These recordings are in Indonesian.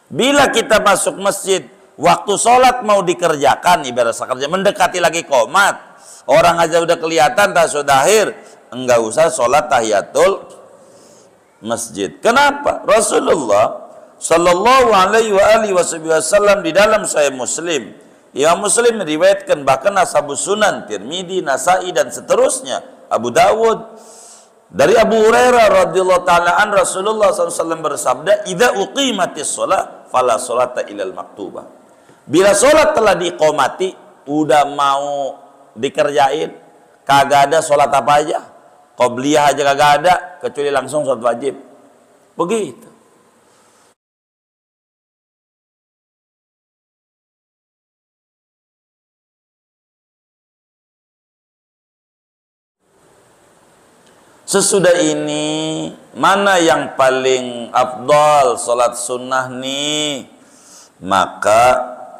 Bila kita masuk masjid, waktu sholat mau dikerjakan, ibarat kerja mendekati lagi qomat, orang aja udah kelihatan tasodahir, enggak usah sholat tahiyatul masjid. Kenapa? Rasulullah Sallallahu alaihi wasallam di dalam Sahih Muslim, Imam Muslim meriwayatkan, bahkan Ashabus Sunan, Tirmidzi, Nasai dan seterusnya, Abu Dawud, dari Abu Hurairah radhiyallahu taala an, Rasulullah SAW bersabda, "Idza uqimatis shalah fala sholata illal maktubah." Bila sholat telah diqomati, udah mau dikerjain, kagak ada sholat apa aja, qobliyah aja kagak ada, kecuali langsung sholat wajib. Begitu. Sesudah ini, mana yang paling afdal sholat sunnah nih? Maka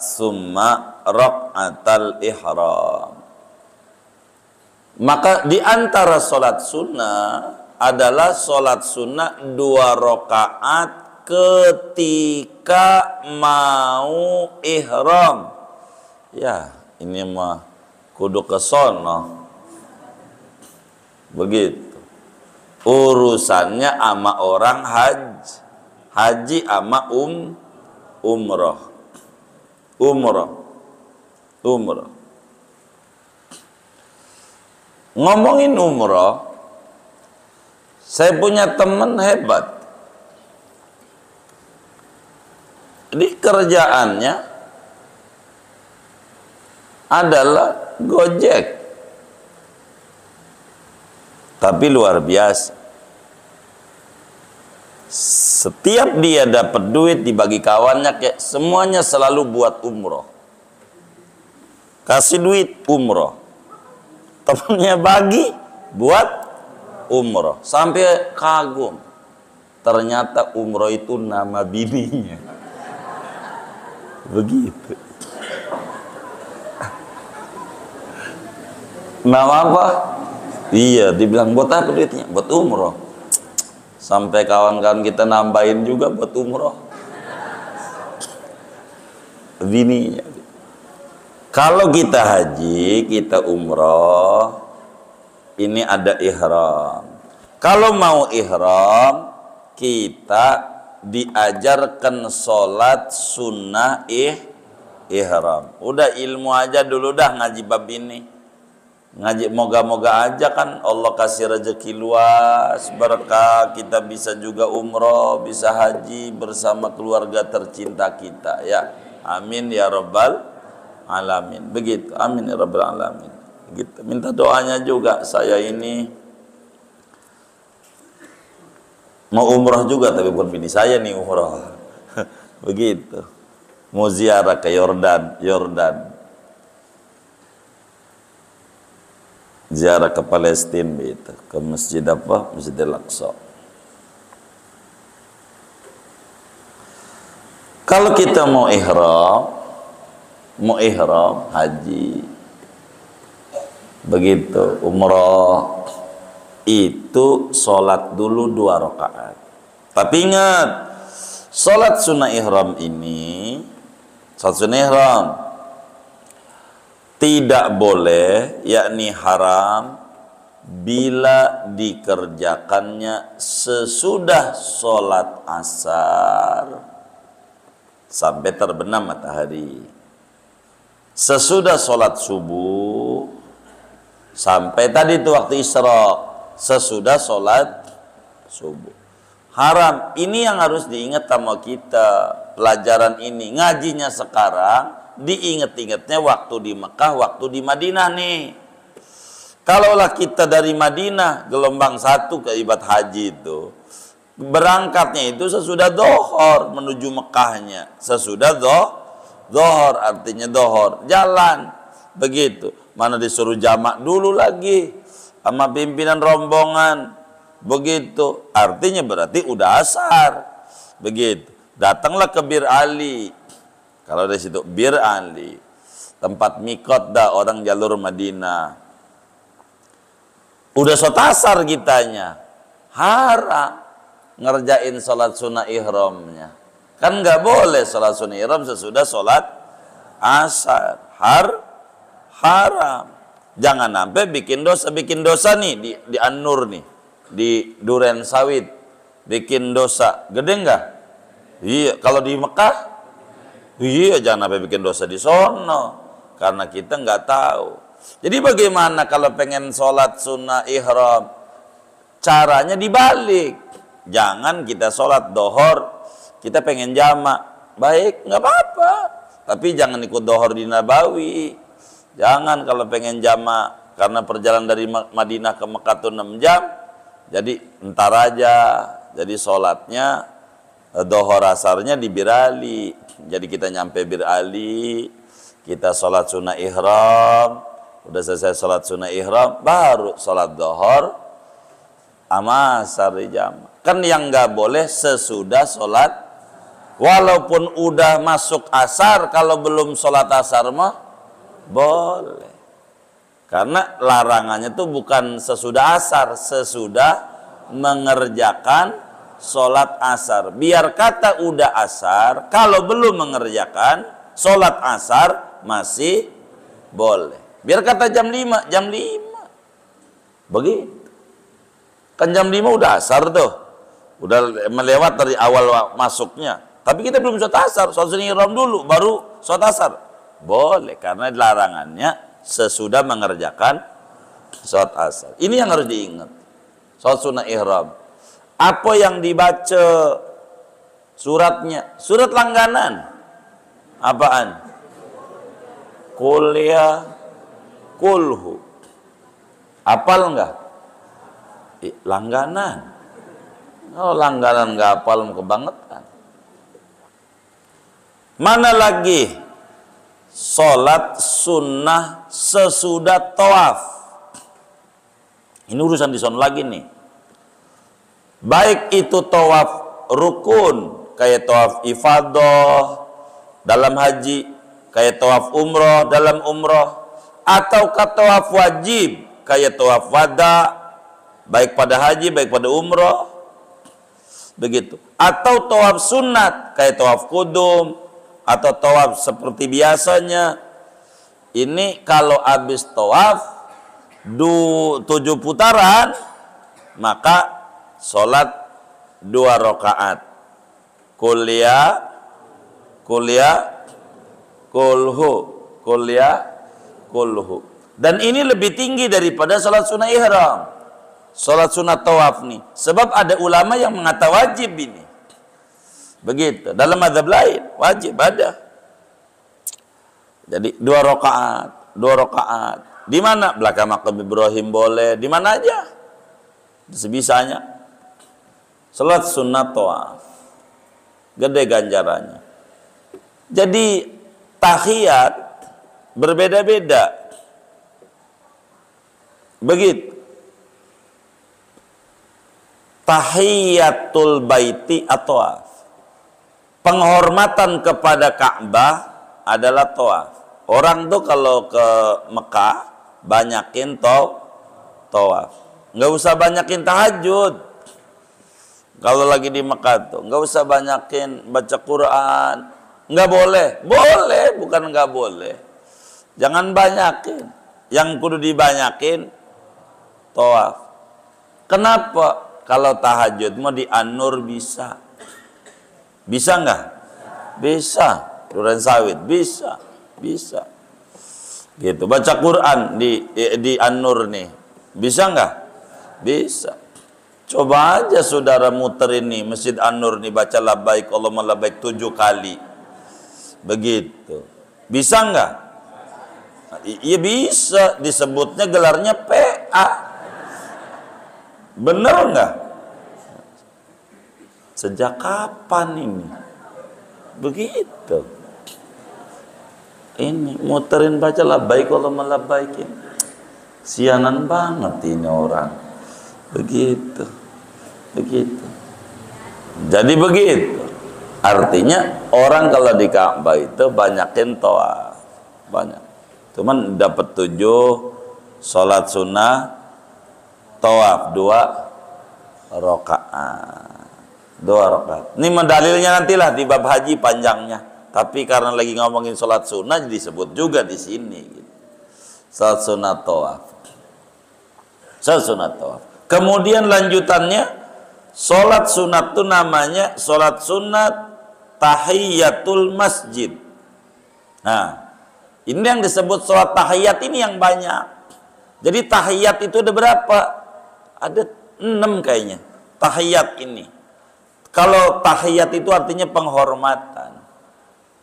summa raq'atal ihram. Maka di antara sholat sunnah adalah sholat sunnah 2 rakaat ketika mau ihram. Ya, ini mah kudu kesono. Begitu. Urusannya ama orang haji ama umroh. Ngomongin umroh, saya punya teman hebat. Di kerjaannya adalah Gojek. Tapi luar biasa. Setiap dia dapat duit dibagi kawannya, kayak semuanya selalu buat umroh. Kasih duit umroh. Temennya bagi buat umroh. Sampai kagum. Ternyata umroh itu nama bininya. Begitu. Nama apa? Iya, dibilang buat apa duitnya? Buat umroh. Sampai kawan-kawan kita nambahin juga buat umroh. Bininya. Kalau kita haji, kita umroh, ini ada ihram. Kalau mau ihram, kita diajarkan sholat sunnah ihram. Udah ilmu aja dulu dah ngaji bab ini. Ngaji moga-moga aja kan Allah kasih rezeki luas, berkah, kita bisa juga umroh, bisa haji bersama keluarga tercinta kita ya. Amin ya rabbal alamin. Begitu. Amin ya rabbal alamin. Gitu. Minta doanya juga, saya ini mau umroh juga tapi bukan bini saya nih umroh. Begitu. Mau ziarah ke Yordan. Ziarah ke Palestina gitu, ke masjid apa? Masjidil Aqsa. Kalau kita mau ihram haji, begitu, umroh, itu sholat dulu 2 rakaat. Tapi ingat, sholat sunnah ihram ini, sholat sunnah ihram tidak boleh, yakni haram, bila dikerjakannya sesudah sholat asar sampai terbenam matahari, sesudah sholat subuh sampai tadi itu waktu isra, sesudah sholat subuh. Haram. Ini yang harus diingat sama kita. Pelajaran ini, ngajinya sekarang diinget-ingetnya waktu di Mekah, waktu di Madinah nih. Kalaulah kita dari Madinah gelombang 1 ke ibadah haji itu, berangkatnya itu sesudah dohor menuju Mekahnya, sesudah dohor artinya dohor jalan begitu. Mana disuruh jamak dulu lagi sama pimpinan rombongan, begitu. Artinya berarti udah asar, begitu. Datanglah ke Bir Ali. Kalau dari situ Bir Ali, tempat mikot dah orang jalur Madinah. Udah sotasar kitanya, haram ngerjain sholat sunnah ihramnya. Kan nggak boleh sholat sunnah ihram sesudah sholat asar. Haram. Jangan sampai bikin dosa nih di An-Nur nih, di Duren Sawit, bikin dosa gede nggak? Iya, kalau di Mekah, iya jangan sampai bikin dosa di sono, karena kita nggak tahu. Jadi bagaimana kalau pengen sholat sunnah ihram? Caranya dibalik. Jangan kita sholat dohor, kita pengen jamak, baik, nggak apa-apa. Tapi jangan ikut dohor di Nabawi. Jangan kalau pengen jamak, karena perjalanan dari Madinah ke Mekah itu 6 jam. Jadi entar aja. Jadi sholatnya dohor asarnya di Bir Ali. Jadi kita nyampe Bir Ali, kita sholat sunnah ihram. Udah selesai sholat sunnah ihram, baru sholat dohor sama asar di jamak. Kan yang nggak boleh sesudah sholat, walaupun udah masuk asar, kalau belum sholat asar mah boleh. Karena larangannya tuh bukan sesudah asar, sesudah mengerjakan sholat asar. Biar kata udah asar, kalau belum mengerjakan sholat asar masih boleh. Biar kata jam 5, jam 5. Begitu. Kan jam 5 udah asar tuh. Udah melewat dari awal masuknya. Tapi kita belum sholat asar, sholat sunnah ihram dulu, baru sholat asar. Boleh, karena larangannya sesudah mengerjakan sholat asar. Ini yang harus diingat. Sholat sunnah ihram. Apa yang dibaca suratnya? Surat langganan. Apaan? Kuliah, kulhu. Apal enggak? Langganan. Oh, langganan nggak hafal kebangetan. Mana lagi sholat sunnah sesudah tawaf? Ini urusan di sana lagi nih. Baik itu tawaf rukun kayak tawaf ifadah dalam haji, kayak tawaf umroh dalam umroh, atau tawaf wajib kayak tawaf wada, baik pada haji baik pada umroh. Begitu. Atau tawaf sunat kayak tawaf kudum atau tawaf seperti biasanya. Ini kalau habis tawaf 7 putaran, maka sholat 2 rakaat. Kulhu, kulhu. Dan ini lebih tinggi daripada sholat sunnah ihram. Sholat sunat tawaf nih. Sebab ada ulama yang mengata wajib ini. Begitu. Dalam mazhab lain wajib ada. Jadi 2 rakaat, 2 rakaat. Di mana? Belakang makam Ibrahim boleh, di mana aja. Sebisanya. Sholat sunat tawaf. Gede ganjarannya. Jadi tahiyat berbeda-beda. Begitu. Tahiyatul baiti at-tawaf. Penghormatan kepada Ka'bah adalah tawaf. Orang tuh kalau ke Mekah banyakin tawaf. Nggak usah banyakin tahajud. Kalau lagi di Mekah tuh nggak usah banyakin baca Quran. Nggak boleh. Boleh, bukan nggak boleh. Jangan banyakin. Yang kudu dibanyakin tawaf. Kenapa? Kalau tahajud mau di An-Nur bisa. Bisa nggak? Bisa. Duren Sawit bisa. Bisa. Gitu. Baca Quran di An-Nur nih. Bisa nggak? Bisa. Coba aja saudara muter ini Masjid An-Nur nih, baca labbaik Allahumma labbaik 7 kali. Begitu. Bisa nggak? Iya bisa. Disebutnya gelarnya PA. Bener nggak? Sejak kapan ini? Begitu. Ini muterin baca labbaik Allahumma labbaik. Sianan banget ini orang. Begitu. Begitu. Jadi begitu. Artinya orang kalau di Ka'bah itu banyakin tawaf. Banyak. Cuman dapat 7 sholat sunnah tawaf 2 rakaat. 2 rakaat. Ini mendalilnya nantilah di bab haji panjangnya. Tapi karena lagi ngomongin sholat sunnah disebut juga di sini. Gitu. Sholat sunat tawaf. Sholat sunat tawaf. Kemudian lanjutannya, sholat sunat itu namanya sholat sunat tahiyatul masjid. Nah, ini yang disebut sholat tahiyat ini yang banyak. Jadi tahiyat itu ada berapa? Ada 6 kayaknya. Tahiyat ini. Kalau tahiyat itu artinya penghormatan.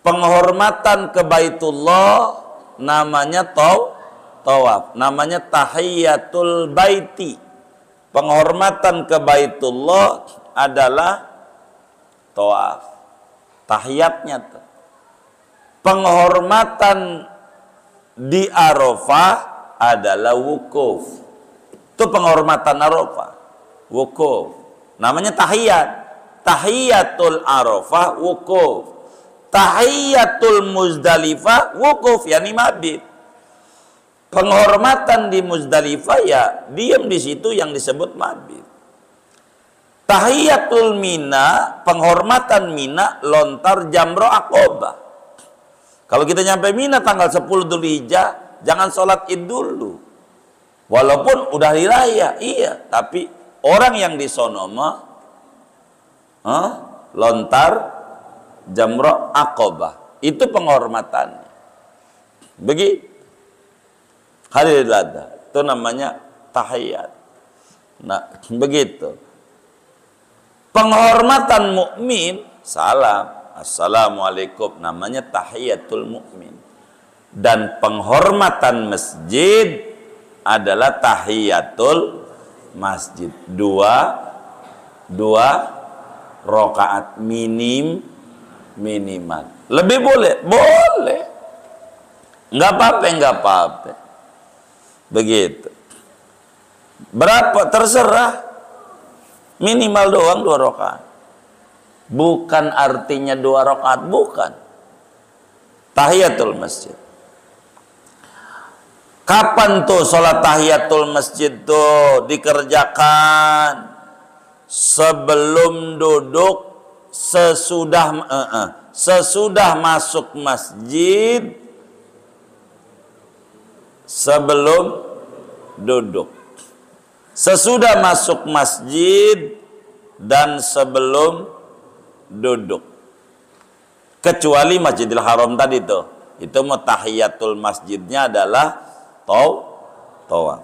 Penghormatan ke Baitullah namanya tawaf. Namanya tahiyatul baiti. Penghormatan ke Baitullah adalah tawaf. Tahiyatnya tuh. Penghormatan di Arafah adalah wukuf. Itu penghormatan Arafah. Wukuf. Namanya tahiyat. Tahiyatul Arafah wukuf. Tahiyatul Muzdalifah wukuf, yakni mabit. Penghormatan di Muzdalifah ya diam di situ yang disebut mabit. Tahiyatul Mina, penghormatan Mina lontar jamro Aqobah. Kalau kita nyampe Mina tanggal 10 Dzulhijjah, jangan sholat Id dulu. Walaupun udah hari raya, iya, tapi orang yang di sono mah lontar jamro Aqobah. Itu penghormatannya. Begitu. Hari Adha. Itu namanya tahiyat. Nah, begitu. Penghormatan mukmin, salam, assalamualaikum, namanya tahiyatul mukmin. Dan penghormatan masjid adalah tahiyatul masjid. Dua rakaat minimal. Lebih boleh? Boleh. Enggak apa-apa. Begitu. Berapa? Terserah. Minimal doang 2 rakaat. Bukan artinya 2 rakaat, bukan. Tahiyatul masjid. Kapan tuh sholat tahiyatul masjid tuh dikerjakan? Sebelum duduk, sesudah masuk masjid, sebelum duduk. Sesudah masuk masjid dan sebelum duduk. Kecuali Masjidil Haram tadi tuh. Itu tahiyatul masjidnya adalah tawaf.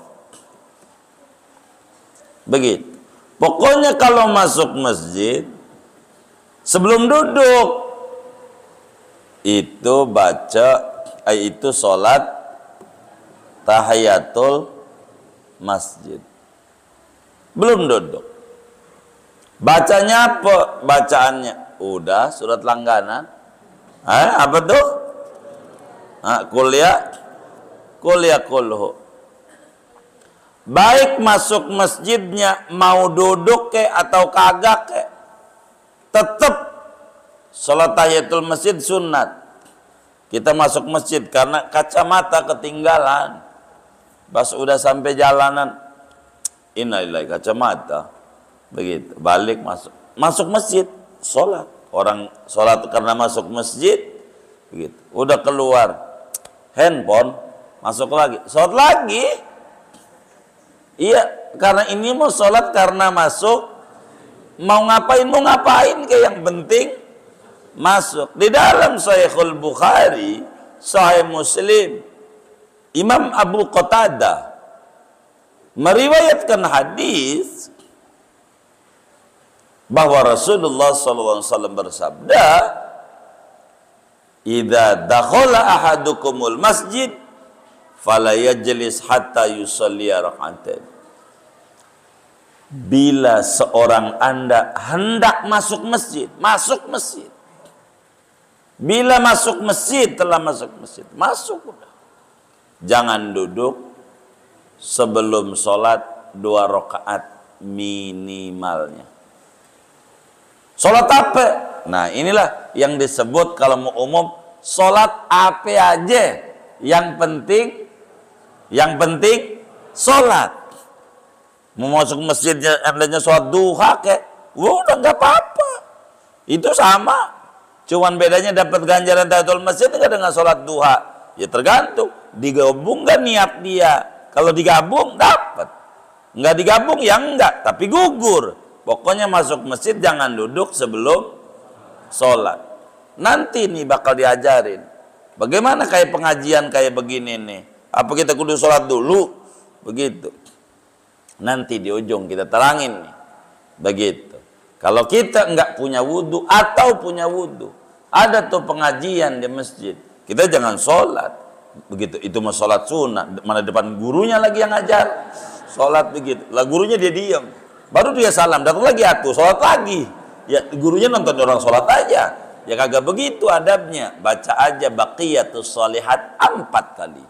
Begitu. Pokoknya kalau masuk masjid sebelum duduk itu itu sholat tahiyatul masjid. Belum duduk. Bacanya apa? Bacaannya udah surat langganan. Apa tuh? Kuliah kulhu. Baik masuk masjidnya mau duduk ke atau kagak ke, tetap sholat tahiyatul masjid sunat. Kita masuk masjid karena kacamata ketinggalan. Pas udah sampai jalanan, innalillahi, kacamata. Begitu, balik masuk masjid, sholat. Orang sholat karena masuk masjid, begitu. Udah keluar, handphone, masuk lagi, sholat lagi. Iya, karena ini mau sholat karena masuk, mau ngapain kayak yang penting masuk. Di dalam Sahihul Bukhari, Sahih Muslim, Imam Abu Qatadah meriwayatkan hadis bahwa Rasulullah SAW bersabda, "Idza dakhala ahadukumul masjid fala yajlis hatta yusalli rak'atain." Bila seorang Anda hendak masuk masjid. Bila masuk masjid, telah masuk masjid, masuk udah. Jangan duduk sebelum sholat 2 rakaat minimalnya. Sholat apa? Nah, inilah yang disebut kalau mau umum, sholat apa aja. Yang penting sholat. Mau masuk masjidnya, andanya sholat duha udah nggak apa-apa. Itu sama. Cuman bedanya dapat ganjaran tahiyatul masjid enggak dengan sholat duha. Ya tergantung. Digabung nggak niat dia. Kalau digabung dapat. Enggak digabung ya enggak. Tapi gugur. Pokoknya masuk masjid jangan duduk sebelum sholat. Nanti nih bakal diajarin. Bagaimana kayak pengajian kayak begini nih. Apa kita kudu sholat dulu? Begitu. Nanti di ujung kita terangin nih. Begitu. Kalau kita enggak punya wudhu atau punya wudhu, ada tuh pengajian di masjid, kita jangan sholat. Begitu. Itu mau sholat sunat. Mana depan gurunya lagi yang ngajar. Sholat begitu. Lah gurunya dia diam. Baru dia salam. Datang lagi atuh. Sholat lagi. Ya gurunya nonton orang sholat aja. Ya kagak begitu adabnya. Baca aja baqiyatus shalihat 4 kali.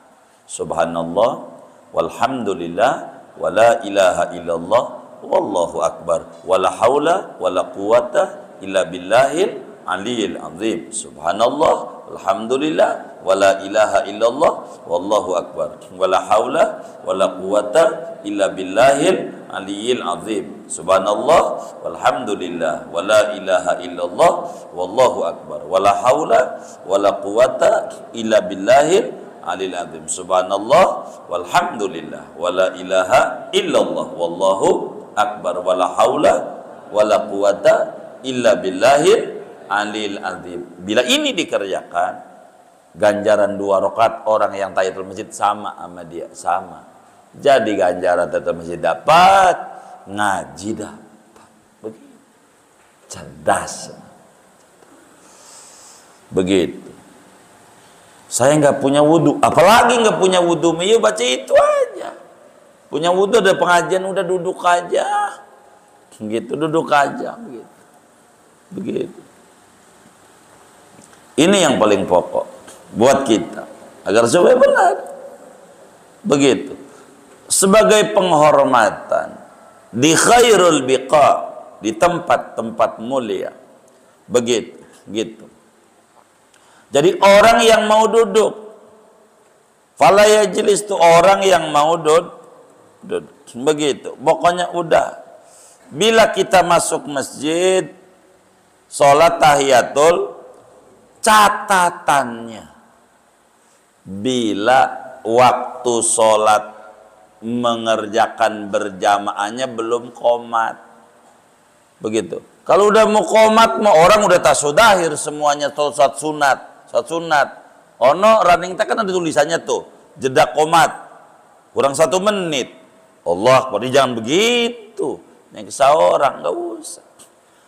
Subhanallah walhamdulillah wala ilaha illallah wallahu akbar wala haula wala quwata illa billahil aliyil azim. Subhanallah walhamdulillah wala ilaha illallah wallahu akbar wala haula wala quwata illa billahil aliyil azim. Subhanallah walhamdulillah wala ilaha illallah wallahu akbar wala haula wala quwata illa billahil alil azim. Subhanallah walhamdulillah wala ilaha illallah wallahu akbar wala haula wala quwata illa billahil alil azim. Bila ini dikerjakan, ganjaran 2 rakaat orang yang tahiyatul masjid sama dia, sama. Jadi ganjaran tahiyatul masjid dapat, ngaji dapat. Begitu. Cerdas. Begitu. Saya nggak punya wudhu, apalagi nggak punya wudhu, yuk baca itu aja. Punya wudhu ada pengajian udah duduk aja, gitu duduk aja, begitu. Begitu. Ini yang paling pokok buat kita agar supaya benar. Begitu. Sebagai penghormatan di khairul biqa, di tempat-tempat mulia. Begitu, gitu. Jadi orang yang mau duduk, fala yajlis, itu orang yang mau duduk. Begitu. Pokoknya udah. Bila kita masuk masjid, sholat tahiyatul, catatannya bila waktu sholat mengerjakan berjamaahnya belum qomat. Begitu. Kalau udah mau qomat, mau orang udah tasodahir semuanya sholat sunat. Sholat sunat. Ono running tak kan ada tulisannya tuh, jeda qomat kurang 1 menit. Allah, jadi jangan begitu. Yang seorang nggak usah.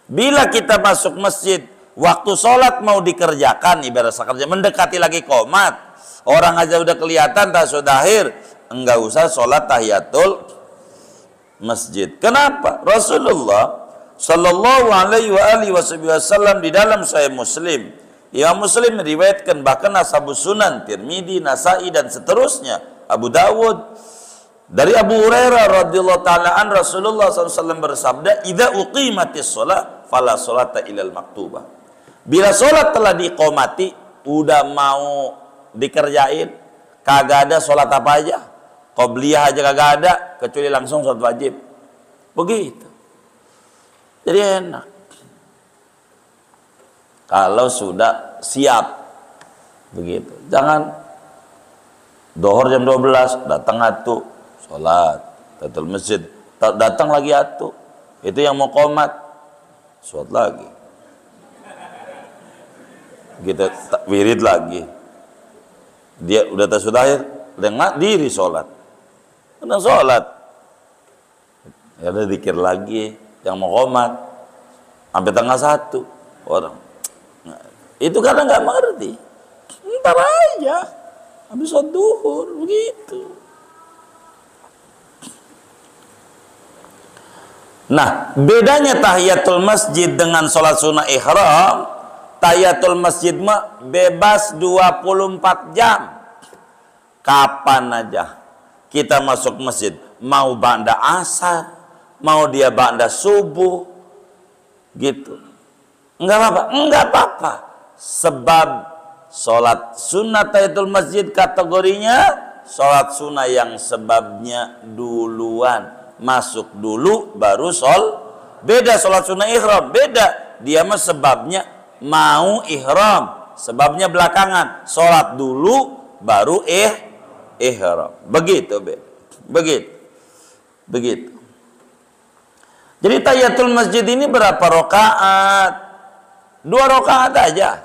Bila kita masuk masjid, waktu sholat mau dikerjakan, ibarat sakerja mendekati lagi qomat, orang aja udah kelihatan tasodahir, enggak usah sholat tahiyatul masjid. Kenapa? Rasulullah Sallallahu alaihi wasallam di dalam Sahih Muslim, Imam Muslim meriwayatkan, bahkan Ashabus Sunan, Tirmidzi, Nasai dan seterusnya, Abu Dawud, dari Abu Hurairah radhiyallahu taala an, Rasulullah SAW bersabda, "Idza uqimatis shalah fala sholata ilal maktubah." Bila sholat telah diqomati, udah mau dikerjain, kagak ada sholat apa aja, qobliyah aja kagak ada, kecuali langsung sholat wajib. Begitu. Jadi enak. Kalau sudah siap. Begitu. Jangan dohor jam 12, datang atu, sholat, tahiyatul masjid, datang lagi atu. Itu yang mau qomat, sholat lagi. Kita wirid lagi. Dia udah tasudahir, dengan diri sholat. Kena sholat. Ya udah dikir lagi, yang mau qomat sampai tengah 1 orang. Itu karena nggak mengerti. Ntar aja habis sholat duhur begitu. Nah, bedanya tahiyatul masjid dengan sholat sunnah ihram, tahiyatul masjid mah bebas 24 jam. Kapan aja kita masuk masjid, mau ba'da asar, mau dia ba'da subuh, gitu. Enggak apa-apa. Sebab sholat sunnah tahiyatul masjid kategorinya sholat sunnah yang sebabnya duluan. Masuk dulu baru beda sholat sunnah ihram, beda. dia mah sebabnya mau ihram, sebabnya belakangan. Sholat dulu baru ihram. Begitu, begitu. Begitu. Jadi tahiyatul masjid ini berapa rakaat? 2 rakaat aja.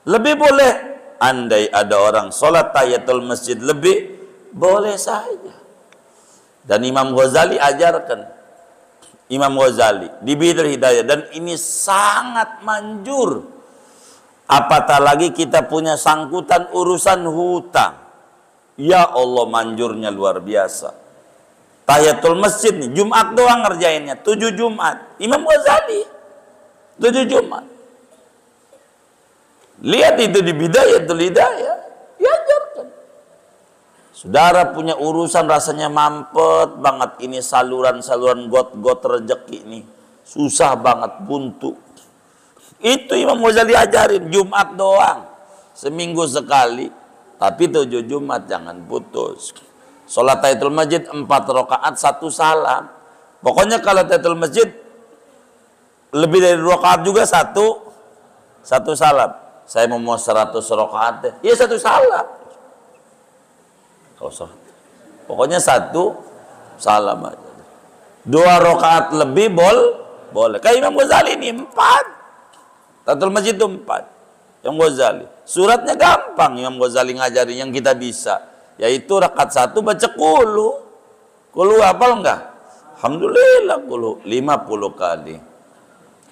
Lebih boleh. Andai ada orang sholat tahiyatul masjid lebih, boleh saja. Dan Imam Ghazali ajarkan, Imam Ghazali di Bidr Hidayah, dan ini sangat manjur. Apatah lagi kita punya sangkutan urusan hutang. Ya Allah, manjurnya luar biasa. Tahiyatul masjid nih, Jumat doang ngerjainnya, 7 Jumat. Imam Ghazali 7 Jumat. Lihat itu di Bidayatul Hidayah, diajarkan. Saudara punya urusan rasanya mampet banget, ini saluran-saluran got-got rezeki ini. Susah banget, buntu. Itu Imam Ghazali ajarin, Jumat doang. Seminggu sekali, tapi 7 Jumat jangan putus. Salat tahiyatul masjid 4 rakaat 1 salam. Pokoknya kalau tahiyatul masjid lebih dari 2 rakaat juga 1 salam. Saya mau 100 rakaat, ya 1 salam. Kalau salat, pokoknya 1 salam aja. 2 rakaat lebih boleh. Kayak Imam Ghazali ini 4. Tahiyatul masjid itu 4. Imam Ghazali. Suratnya gampang Imam Ghazali ngajarin yang kita bisa. Yaitu rakaat 1 baca qulu. Qulu hafal enggak? Alhamdulillah qulu 50 kali.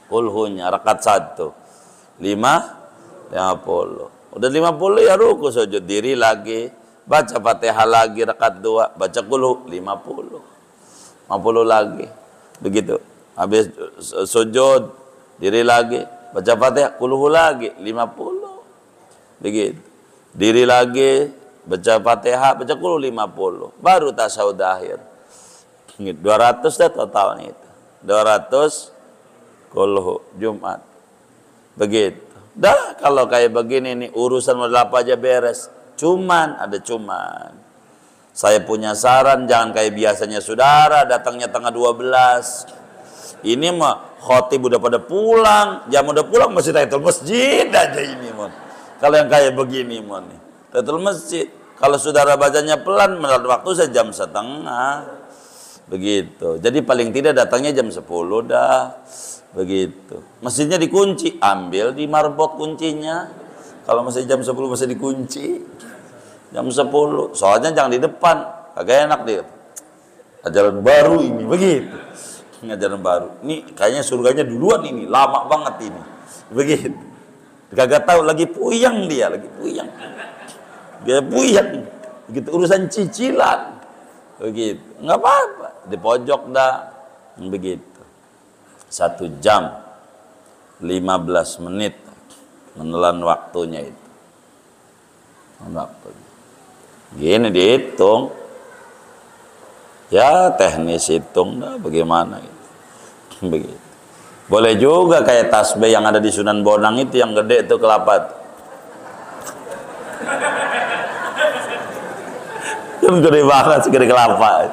Qulhunya rakaat 1. 50. Udah 50 ya ruku sujud diri lagi. Baca Fatihah lagi rakaat 2, baca qulu 50. 50 lagi. Begitu. Habis sujud diri lagi, baca Fatihah qulu lagi 50. Begitu. Diri lagi, baca Fatihah, baca qulu 50. Baru tasyahud akhir. 200 dah totalnya itu. 200 qulu Jumat. Begitu. Dah kalau kayak begini nih urusan modal apa aja beres. Cuman saya punya saran, jangan kayak biasanya saudara datangnya tengah 12. Ini mah khotib udah pada pulang, jam udah pulang masih tahiyatul masjid aja ini mon. Kalau yang kayak begini mon nih, tahiyatul masjid. Kalau saudara bacanya pelan, menurut waktu saya jam 1:30. Begitu. Jadi paling tidak datangnya jam 10 dah. Begitu. Masjidnya dikunci, ambil di marbot kuncinya. Kalau masih jam 10 masih dikunci. Jam 10. Soalnya jangan di depan, agak enak dia. Ajaran baru ini, begitu. Ajaran baru. Ini kayaknya surganya duluan ini, lama banget ini. Begitu. Kagak tahu lagi puyeng dia, lagi puyeng. Dia puyeng. Begitu urusan cicilan. Begitu. Enggak apa-apa, di pojok dah. Begitu. 1 jam 15 menit menelan waktunya itu. Waktunya. Gini dihitung. Ya teknis hitung dah bagaimana gitu. Begitu. Boleh juga kayak tasbih yang ada di Sunan Bonang itu yang gede itu kelapa. Kan gede banget segede kelapa.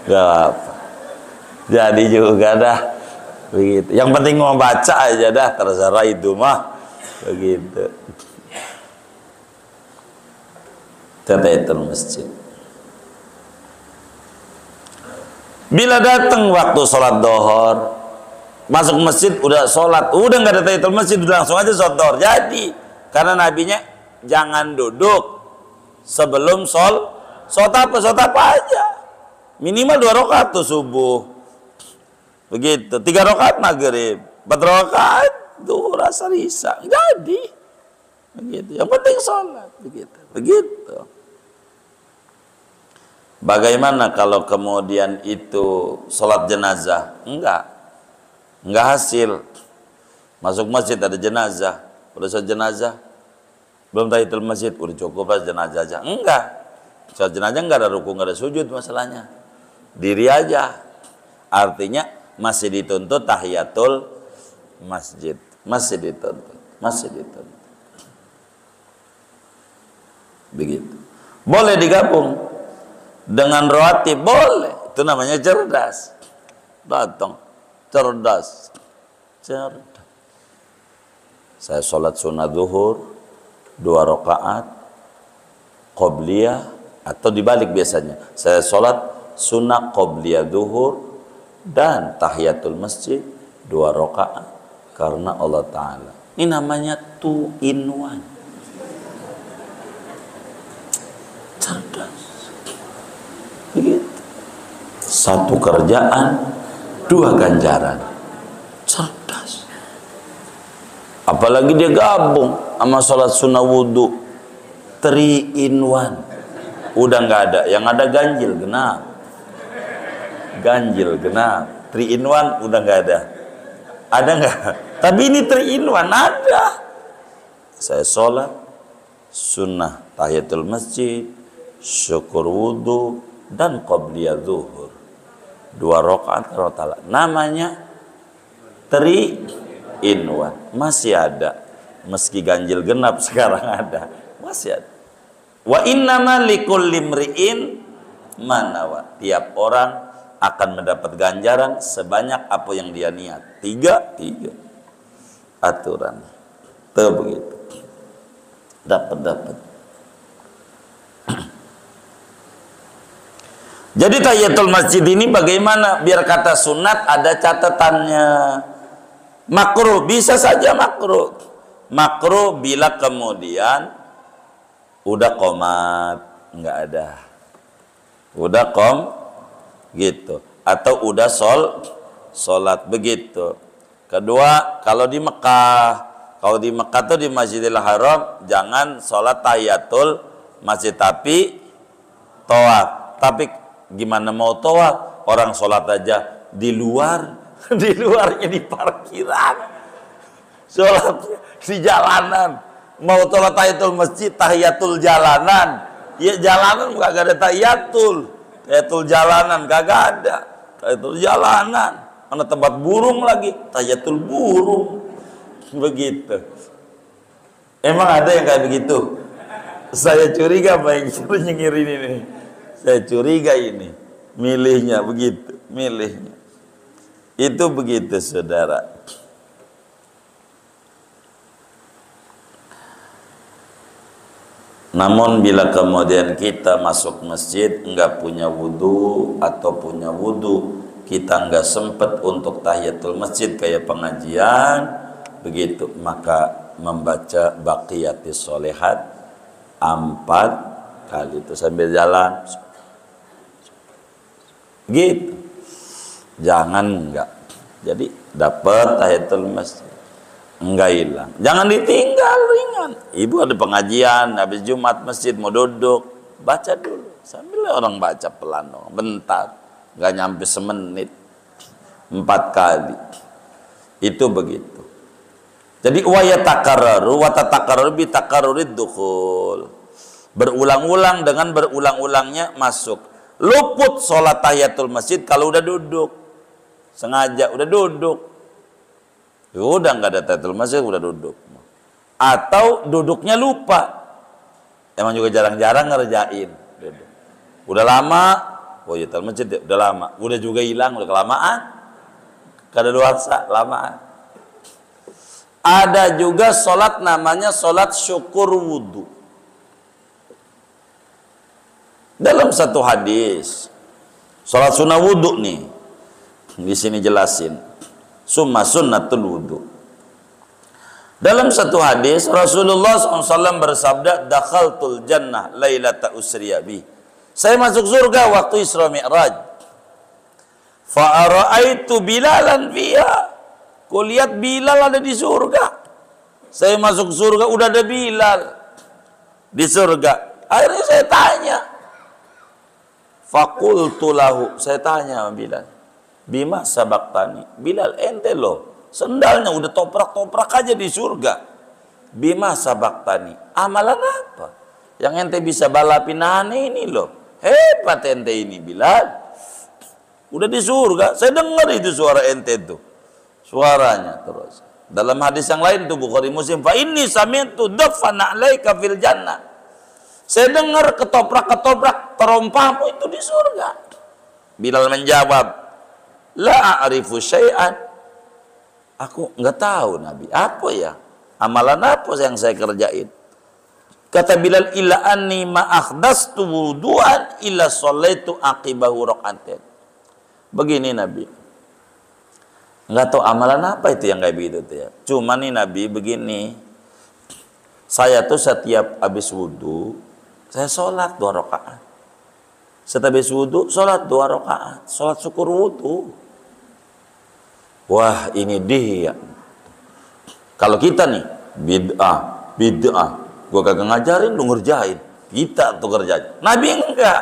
Gak apa. Jadi juga dah begitu. Yang penting mau baca aja dah, terserah itu mah begitu. Tahiyatul masjid. Bila datang waktu sholat dohor, masuk masjid udah sholat, udah nggak ada tahiyatul masjid, udah langsung aja sholat dohor. Jadi karena nabinya jangan duduk sebelum sholat apa aja. Minimal 2 rakaat tuh subuh. Begitu. 3 rakaat maghrib. 4 rakaat duhur asar isya. Jadi. Begitu. Yang penting sholat. Begitu. Bagaimana kalau kemudian itu sholat jenazah? Enggak hasil. Masuk masjid ada jenazah. Udah sholat jenazah. Belum tahiyatul masjid. Udah cukup lah jenazah aja. Enggak. Sholat jenazah enggak ada ruku, enggak ada sujud masalahnya. Diri aja. Artinya masih dituntut tahiyatul masjid. Masih dituntut. Begitu. Boleh digabung dengan rawatib, boleh. Itu namanya cerdas. datang, cerdas. Saya sholat sunnah zuhur 2 rakaat qobliyah, atau dibalik biasanya. Saya sholat sunnah qobliyah zuhur dan tahiyatul masjid 2 rakaat karena Allah Ta'ala. Ini namanya 2 in 1. Cerdas. Begitu. 1 kerjaan, 2 ganjaran. Cerdas. Apalagi dia gabung sama sholat sunnah wudhu 3 in 1. Udah nggak ada, yang ada ganjil genap. Ganjil genap. 3 in 1 udah nggak ada. Ada nggak? Tapi ini 3 in 1 ada. Saya sholat sunnah tahiyatul masjid, syukur wudhu, dan qobliyah zuhur 2 rakaat karena Allah. Namanya 3 in 1. Masih ada, meski ganjil genap sekarang ada, masih ada. Wa innama likulli imri'in ma nawa. Tiap orang akan mendapat ganjaran sebanyak apa yang dia niat. 3 aturan. Tuh begitu. Dapat. Jadi tahiyatul masjid ini bagaimana? Biar kata sunat ada catatannya. Makruh, bisa saja makruh. Makruh bila kemudian udah qomat, nggak ada. Udah gitu. Atau udah sholat begitu. Kedua, kalau di Mekah tuh di Masjidil Haram jangan sholat tahiyatul masjid tapi tawaf. Tapi gimana mau tawaf? Orang sholat aja di luar. Di luarnya di parkiran, sholat di jalanan. Mau sholat tahiyatul masjid, tahiyatul jalanan. Ya jalanan gak ada tahiyatul jalanan kagak ada. Tahiyatul jalanan, mana tempat burung lagi, tahiyatul burung. Begitu. Emang ada yang kayak begitu? Saya curiga apa yang nyirin ini. Saya curiga ini milihnya begitu, milihnya. Itu begitu saudara. Namun bila kemudian kita masuk masjid enggak punya wudhu atau punya wudhu, kita enggak sempat untuk tahiyatul masjid kayak pengajian begitu, maka membaca baqiyatis sholihat 4 kali itu sambil jalan gitu. Jangan enggak. Jadi dapat tahiyatul masjid enggak hilang. Jangan ditinggal, ringan. Ibu ada pengajian habis Jumat masjid mau duduk, baca dulu sambil orang baca pelan dong, bentar. Enggak nyampe semenit. 4 kali. Itu begitu. Jadi wa yatakarraru wa tatakarraru bi takarrurid dukhul. Berulang-ulang dengan berulang-ulangnya masuk. Luput sholat tahiyatul masjid kalau udah duduk. Sengaja udah duduk, udah nggak ada tahiyatul masjid, udah duduk. Atau duduknya lupa, emang juga jarang-jarang ngerjain. Udah lama, oh ya tahiyatul masjid udah lama, udah juga hilang, udah kelamaan, kadaluarsa lamaan. Ada juga sholat namanya sholat syukur wudhu. Dalam satu hadis, sholat sunnah wudhu nih. Di sini jelasin summa sunnatul wudu. Dalam satu hadis Rasulullah SAW bersabda, dakhaltul jannah lailata usriya bi. Saya masuk surga waktu Isra Mi'raj. Fa ara'aitu Bilalan fiha. Ku lihat Bilal ada di surga. Saya masuk surga udah ada Bilal di surga. Akhirnya saya tanya. Faqultu lahu, saya tanya sama Bilal. Bima sabaktani, Bilal ente loh sendalnya udah toprak-toprak aja di surga. Bima sabaktani, amalan apa yang ente bisa balapin aneh ini loh, hebat ente ini Bilal. Udah di surga, saya dengar itu suara ente tuh, suaranya terus. Dalam hadis yang lain tuh Bukhari Muslim, fa inni sami'tu dafana alaika fil jannah. Saya dengar ketoprak-ketoprak terompahmu itu di surga. Bilal menjawab, La a'rifu syai'an. Aku nggak tahu Nabi. Apa ya? Amalan apa yang saya kerjain? Kata Bilal, illa anni ma akhdastu wudu'an illa shallaitu aqibahu rak'atain. Begini Nabi. Nggak tahu amalan apa itu yang kayak begitu tuh ya. Cuma nih Nabi begini. Saya tuh setiap habis wudu, saya sholat 2 rakaat. Setiap habis wudu, sholat 2 rakaat. Sholat syukur wudu. Wah, ini dia. Kalau kita nih, bid'ah. Gua kagak ngajarin, lu ngerjain. Kita tuh kerjain. Nabi enggak.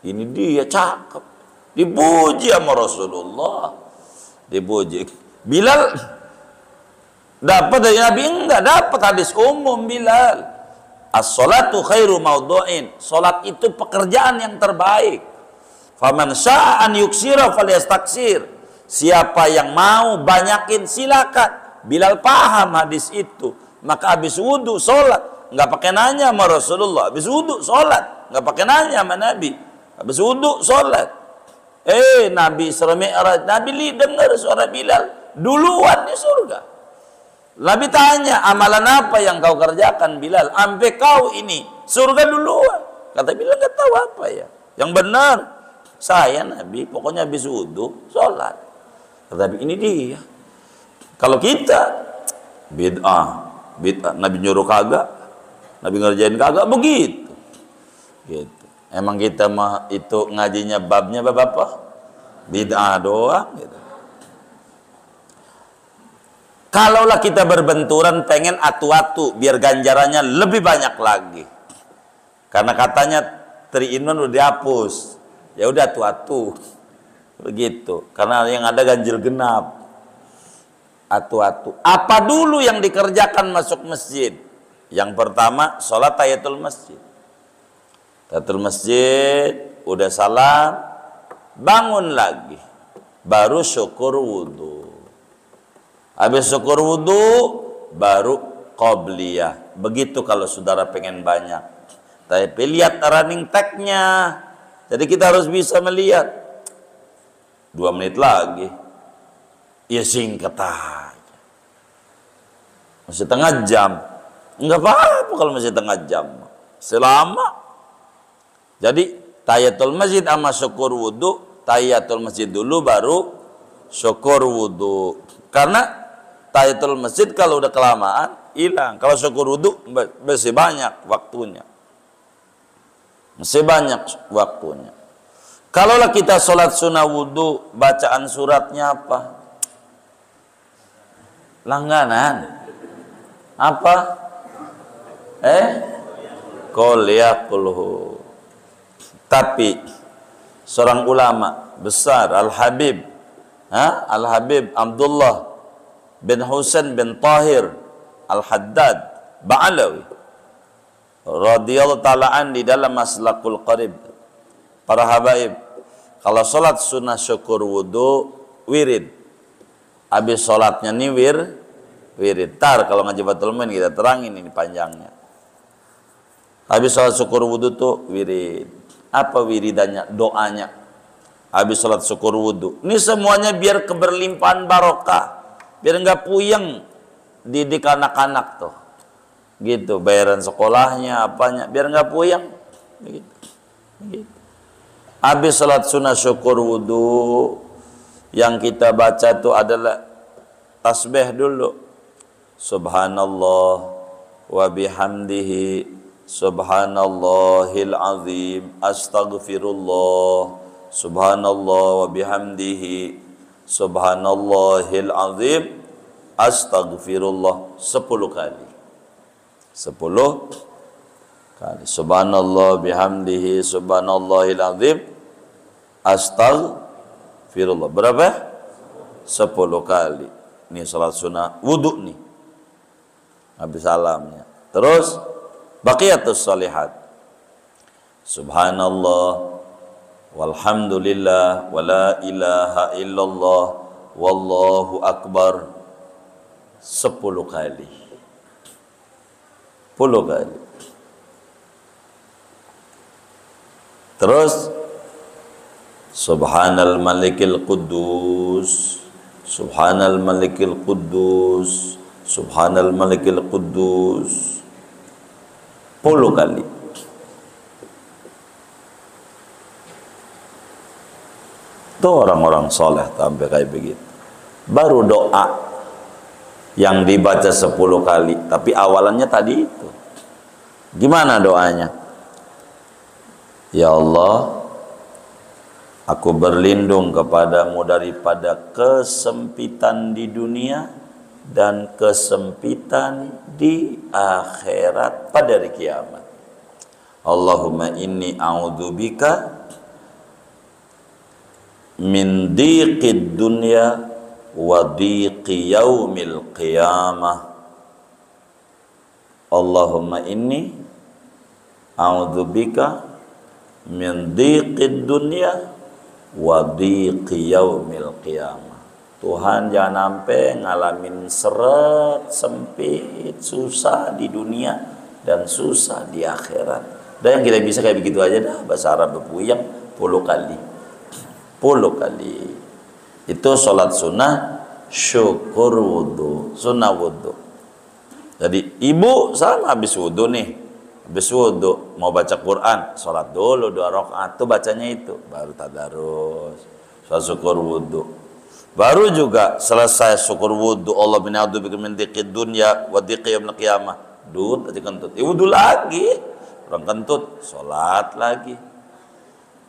Ini dia, cakep. Dipuji sama Rasulullah. Dipuji. Bilal dapat dari Nabi enggak? Dapat hadis umum Bilal. As-salatu khairu maudhu'in. Salat itu pekerjaan yang terbaik. Faman syaa'a an yuksira falyastaksir. Siapa yang mau banyakin silakan. Bilal paham hadis itu. Maka habis wudu salat, enggak pakai nanya sama Rasulullah. Habis wudu salat, enggak pakai nanya sama Nabi. Habis wudu salat. Nabi Isra Mi'raj, Nabi dengar suara Bilal duluan di surga. Nabi tanya, amalan apa yang kau kerjakan Bilal? Sampai kau ini surga duluan. Kata Bilal, enggak tahu apa ya. Yang benar, saya Nabi, pokoknya habis wudu, sholat. Kata Nabi, ini dia. Kalau kita, bid'ah. Nabi nyuruh kagak, Nabi ngerjain kagak, begitu. Gitu. Emang kita mah itu ngajinya babnya bab apa? Bid'ah doang gitu. Kalaulah kita berbenturan pengen atu-atu biar ganjarannya lebih banyak lagi. Karena katanya 3 in 1 udah dihapus. Ya udah atu-atu. Begitu. Karena yang ada ganjil genap. Atu-atu. Apa dulu yang dikerjakan masuk masjid? Yang pertama, sholat tahiyatul masjid. Tahiyatul masjid, udah salam, bangun lagi. Baru syukur wudu. Habis syukur wudu, baru qobliyah. Begitu kalau saudara pengen banyak. Tapi lihat running tag-nya. Jadi kita harus bisa melihat. 2 menit lagi. Ya singkat aja. Masih setengah jam. Enggak apa-apa kalau masih setengah jam. Selama. Jadi tahiyatul masjid sama syukur wudu. Tahiyatul masjid dulu baru syukur wudu. Karena tahiyatul masjid kalau udah kelamaan hilang. Kalau syukur wudu masih banyak waktunya. Masih banyak waktunya. Kalaulah kita sholat sunnah wudu, bacaan suratnya apa? Langganan. Apa? Qul ya qulhu. Tapi seorang ulama besar Al-Habib Abdullah bin Husain bin Tahir Al-Haddad Ba'alawi radhiyallahu ta'ala di dalam Maslakul Qarib, para habaib, kalau sholat sunnah syukur wudu wirid. Habis sholatnya nih wirid. Tar kalau ngaji Fathul Muin kita terangin ini panjangnya. Habis sholat syukur wudu tuh wirid. Apa wiridannya? Doanya. Habis sholat syukur wudu. Ini semuanya biar keberlimpahan barokah. Biar nggak puyeng didik anak-anak tuh. Gitu, bayaran sekolahnya, apanya. Biar nggak puyeng. Begitu. Habis sholat sunnah syukur wudu, yang kita baca itu adalah tasbih dulu. Subhanallah wa bihamdihi subhanallahil azim astaghfirullah subhanallah wa bihamdihi subhanallahil azim astaghfirullah 10 kali. 10 kali. Subhanallah bihamdihi subhanallahil azim astaghfirullah. Berapa? 10 kali. Ini salat sunnah wudu nih. Habis salamnya. Terus baqiyatus shalihat. Subhanallah walhamdulillah wala ilaha illallah wallahu akbar 10 kali. 10 kali. Terus Subhanal malikil quddus, Subhanal malikil quddus, Subhanal malikil quddus 10 kali. Itu orang-orang soleh sampai kayak begitu. Baru doa yang dibaca 10 kali, tapi awalannya tadi itu. Gimana doanya? Ya Allah, aku berlindung kepadamu daripada kesempitan di dunia dan kesempitan di akhirat pada hari kiamat. Allahumma inni a'udzubika min dhiqid dunya wa dhiqi yaumil qiyamah. Allahumma inni a'udzubika min dhiqid dunya wa dhiqi yaumil qiyamah. Tuhan, jangan sampai ngalamin seret, sempit, susah di dunia dan susah di akhirat. Dan yang kita bisa kayak begitu aja dah, bahasa Arab berpuyang 10 kali. 10 kali. Itu sholat sunnah syukur wudhu, sunnah wudhu. Jadi ibu sama habis wudhu nih, habis wudhu mau baca Quran, sholat dulu 2 rakaat tuh bacanya itu, baru tadarus, sholat syukur wudhu. Baru juga selesai syukur wudhu, Allah min a'udzubika min dhiqid dunya wa dhiqi yaumil qiyamah, dut aja kentut, wudhu lagi, orang kentut, sholat lagi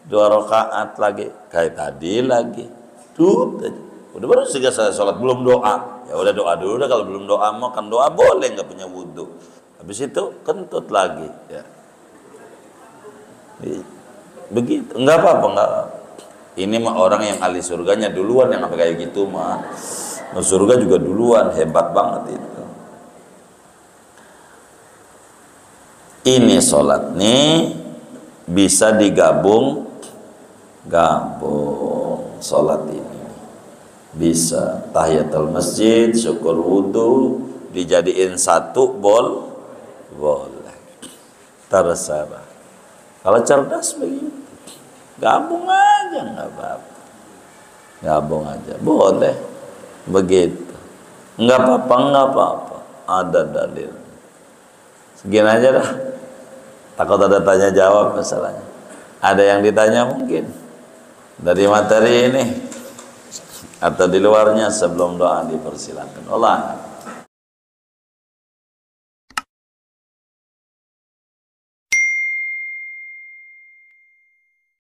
2 rakaat lagi, kayak tadi lagi, dut aja. Udah baru selesai sholat, belum doa. Ya udah doa dulu dah, kalau belum doa mau kan doa boleh nggak punya wudhu. Habis itu kentut lagi. Ya. Begitu, nggak apa-apa, nggak apa. Ini mah orang yang ahli surganya duluan yang sampai kayak gitu mah. Nah, surga juga duluan, hebat banget itu. Ini sholat nih bisa digabung, sholat ini. Bisa tahiyatul masjid, syukur wudhu dijadiin satu boleh, terserah. Kalau cerdas begini, gabung aja nggak apa-apa, gabung aja boleh begitu, nggak apa-apa, ada dalil. Segini aja dah, takut ada tanya jawab masalahnya. Ada yang ditanya mungkin dari materi ini atau di luarnya, sebelum doa dipersilakan. Allah.